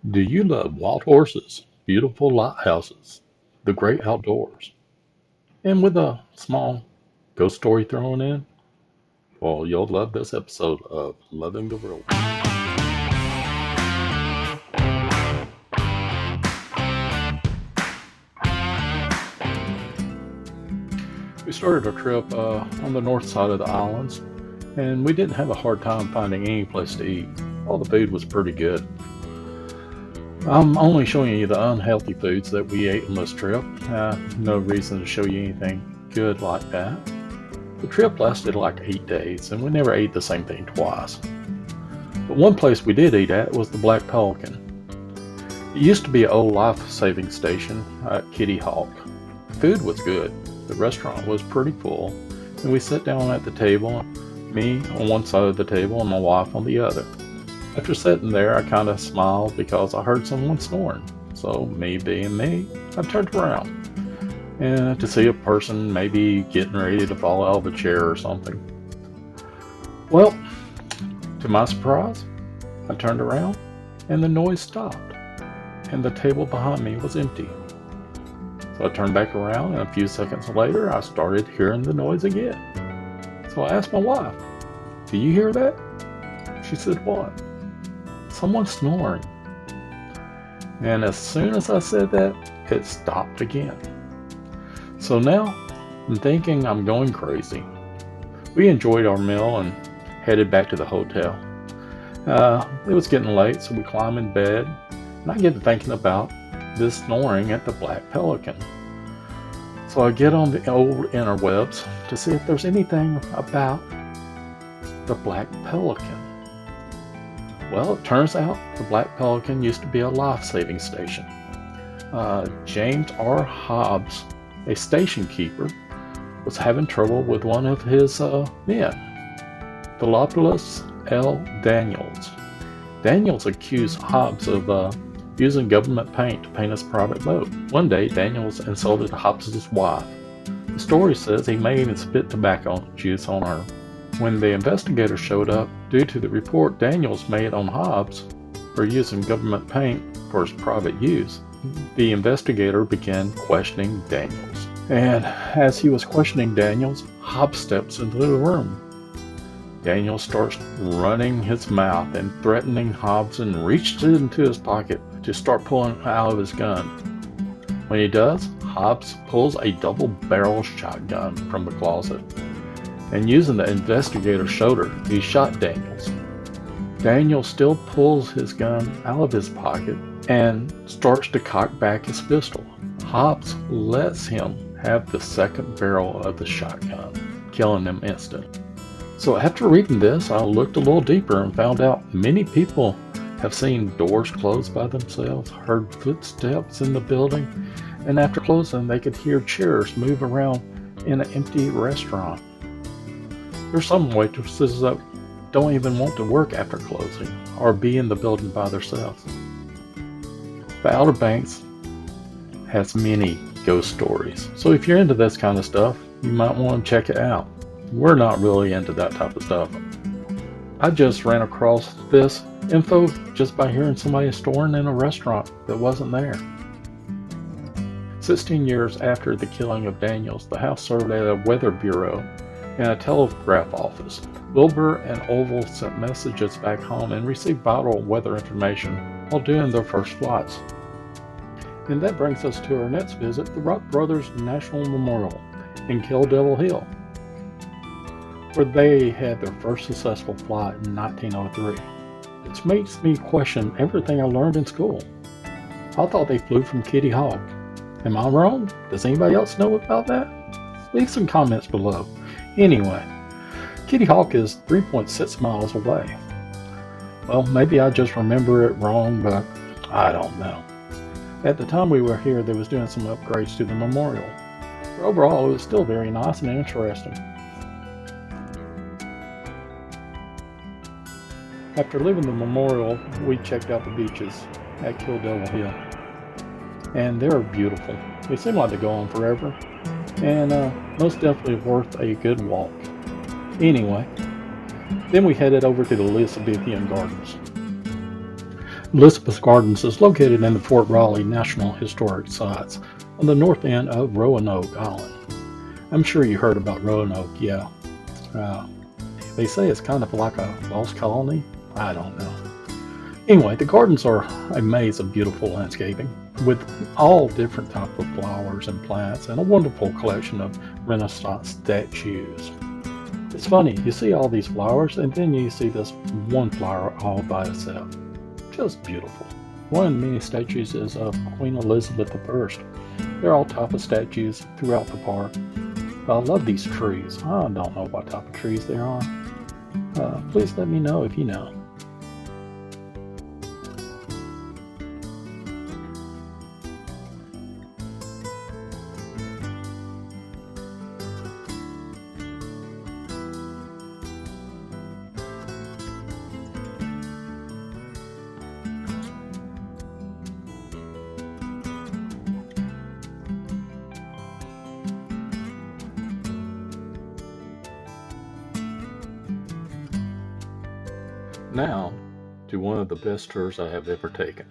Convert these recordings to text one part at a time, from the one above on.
Do you love wild horses, beautiful lighthouses, the great outdoors, and with a small ghost story thrown in? Well, you'll love this episode of Loving the Real World. We started our trip on the north side of the islands, and we didn't have a hard time finding any place to eat. All the food was pretty good. I'm only showing you the unhealthy foods that we ate on this trip. No reason to show you anything good like that. The trip lasted like 8 days, and we never ate the same thing twice. But one place we did eat at was the Black Pelican. It used to be an old life-saving station at Kitty Hawk. The food was good. The restaurant was pretty full, and we sat down at the table, me on one side of the table and my wife on the other. After sitting there, I kind of smiled because I heard someone snoring. So, me being me, I turned around and to see a person maybe getting ready to fall out of a chair or something. Well, to my surprise, I turned around and the noise stopped, and the table behind me was empty. So I turned back around, and a few seconds later, I started hearing the noise again. So I asked my wife, "Do you hear that?" She said, "What?" "Someone snoring." And as soon as I said that, it stopped again. So now I'm thinking I'm going crazy. We enjoyed our meal and headed back to the hotel. It was getting late, so we climbed in bed, and I get to thinking about this snoring at the Black Pelican. So I get on the old interwebs to see if there's anything about the Black Pelican. Well, it turns out the Black Pelican used to be a life-saving station. James R. Hobbs, a station keeper, was having trouble with one of his men, Philopoulos L. Daniels. Daniels accused Hobbs of using government paint to paint his private boat. One day, Daniels insulted Hobbs' wife. The story says he may even spit tobacco juice on her. When the investigator showed up, due to the report Daniels made on Hobbs for using government paint for his private use, the investigator began questioning Daniels. And as he was questioning Daniels, Hobbs steps into the room. Daniels starts running his mouth and threatening Hobbs and reaches into his pocket to start pulling out of his gun. When he does, Hobbs pulls a double-barrel shotgun from the closet, and using the investigator's shoulder, he shot Daniels. Daniels still pulls his gun out of his pocket and starts to cock back his pistol. Hobbs lets him have the second barrel of the shotgun, killing him instantly. So after reading this, I looked a little deeper and found out many people have seen doors closed by themselves, heard footsteps in the building, and after closing, they could hear chairs move around in an empty restaurant. There's some waitresses that don't even want to work after closing or be in the building by themselves. The Outer Banks has many ghost stories, so if you're into this kind of stuff, you might want to check it out. We're not really into that type of stuff. I just ran across this info just by hearing somebody snoring in a restaurant that wasn't there. 16 years after the killing of Daniels, the house served as a weather bureau and a telegraph office. Wilbur and Oval sent messages back home and received vital weather information while doing their first flights. And that brings us to our next visit, the Wright Brothers National Memorial in Kill Devil Hill, where they had their first successful flight in 1903. Which makes me question everything I learned in school. I thought they flew from Kitty Hawk. Am I wrong? Does anybody else know about that? Leave some comments below. Anyway, Kitty Hawk is 3.6 miles away. Well, maybe I just remember it wrong, but I don't know. At the time we were here, they was doing some upgrades to the memorial. But overall, it was still very nice and interesting. After leaving the memorial, we checked out the beaches at Kill Devil Hill. And they're beautiful. They seem like they go on forever. And most definitely worth a good walk. Anyway, then we headed over to the Elizabethan Gardens. Elizabeth Gardens is located in the Fort Raleigh National Historic Sites on the north end of Roanoke Island. I'm sure you heard about Roanoke, yeah. Uh, they say it's kind of like a lost colony. I don't know. Anyway, the gardens are a maze of beautiful landscaping with all different types of flowers and plants and a wonderful collection of Renaissance statues. It's funny, you see all these flowers and then you see this one flower all by itself. Just beautiful. One of the many statues is of Queen Elizabeth I. There are all types of statues throughout the park. I love these trees. I don't know what type of trees they are. Please let me know if you know. Now, to one of the best tours I have ever taken.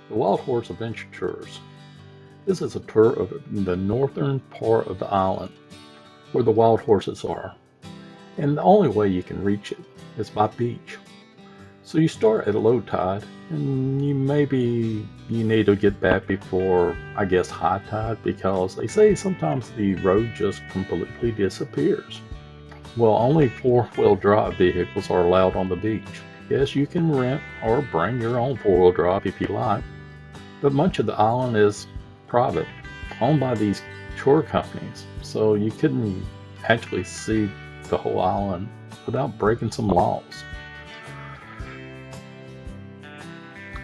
The Wild Horse Adventure Tours. This is a tour of the northern part of the island where the wild horses are. And the only way you can reach it is by beach. So you start at low tide and you need to get back before, I guess, high tide, because they say sometimes the road just completely disappears. Well, only four-wheel drive vehicles are allowed on the beach. Yes, you can rent or bring your own four-wheel drive if you like, but much of the island is private, owned by these tour companies, so you couldn't actually see the whole island without breaking some laws.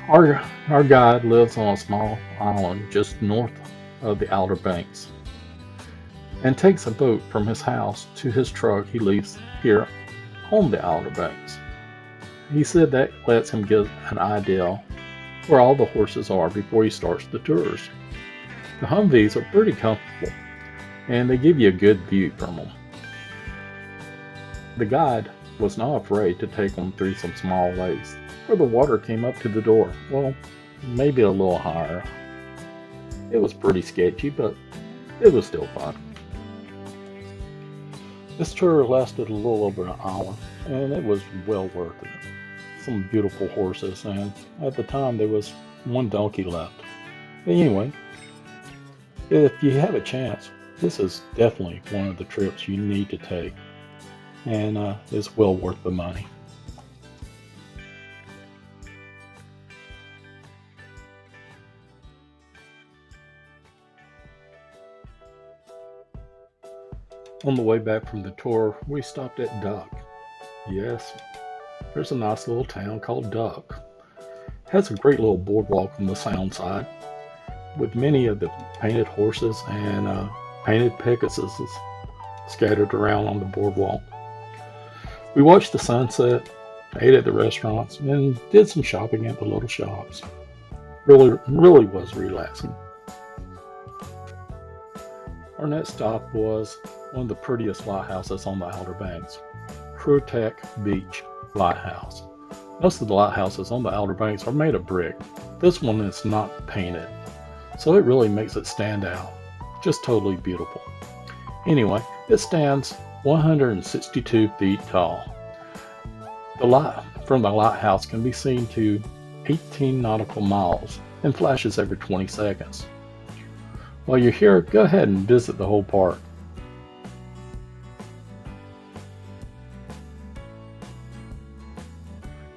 Our guide lives on a small island just north of the Outer Banks and takes a boat from his house to his truck he leaves here on the Outer Banks. He said that lets him get an idea where all the horses are before he starts the tours. The Humvees are pretty comfortable and they give you a good view from them. The guide was not afraid to take them through some small lakes where the water came up to the door, well, maybe a little higher. It was pretty sketchy, but it was still fun. This tour lasted a little over an hour, and it was well worth it. Some beautiful horses, and at the time there was one donkey left. But anyway, if you have a chance, this is definitely one of the trips you need to take, and it's well worth the money. On the way back from the tour, we stopped at Duck. Yes, there's a nice little town called Duck. It has a great little boardwalk on the sound side with many of the painted horses and painted Pegasuses scattered around on the boardwalk. We watched the sunset, ate at the restaurants, and did some shopping at the little shops. Really was relaxing. Our next stop was one of the prettiest lighthouses on the Outer Banks, Currituck Beach Lighthouse. Most of the lighthouses on the Outer Banks are made of brick. This one is not painted, so it really makes it stand out. Just totally beautiful. Anyway, it stands 162 feet tall. The light from the lighthouse can be seen to 18 nautical miles and flashes every 20 seconds. While you're here, go ahead and visit the whole park.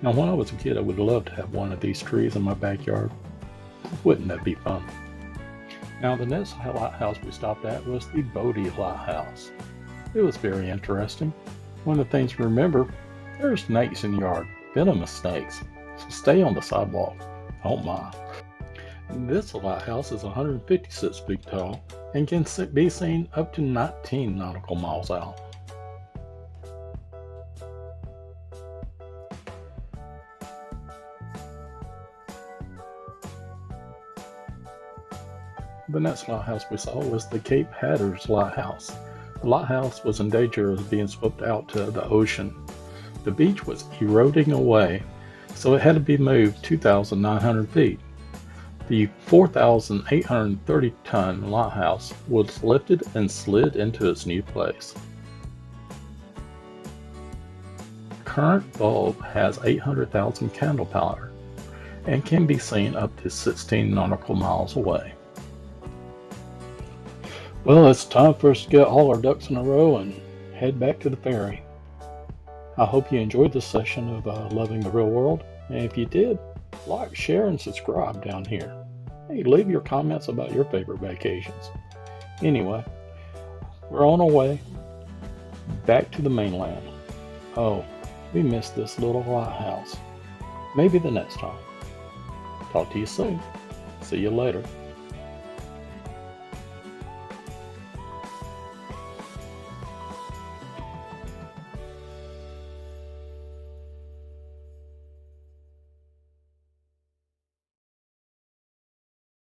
Now, when I was a kid, I would love to have one of these trees in my backyard. Wouldn't that be fun? Now, the next lighthouse we stopped at was the Bodie Lighthouse. It was very interesting. One of the things to remember, there are snakes in the yard, venomous snakes, so stay on the sidewalk. Oh my. This lighthouse is 156 feet tall and can be seen up to 19 nautical miles out. The next lighthouse we saw was the Cape Hatteras Lighthouse. The lighthouse was in danger of being swept out to the ocean. The beach was eroding away so it had to be moved 2,900 feet. The 4,830-ton lighthouse was lifted and slid into its new place. Current bulb has 800,000 candle power and can be seen up to 16 nautical miles away. Well, it's time for us to get all our ducks in a row and head back to the ferry. I hope you enjoyed this session of Loving the Real World, and if you did, like, share, and subscribe down here. Hey, leave your comments about your favorite vacations. Anyway, we're on our way back to the mainland. Oh, we missed this little lighthouse. Maybe the next time. Talk to you soon. See you later.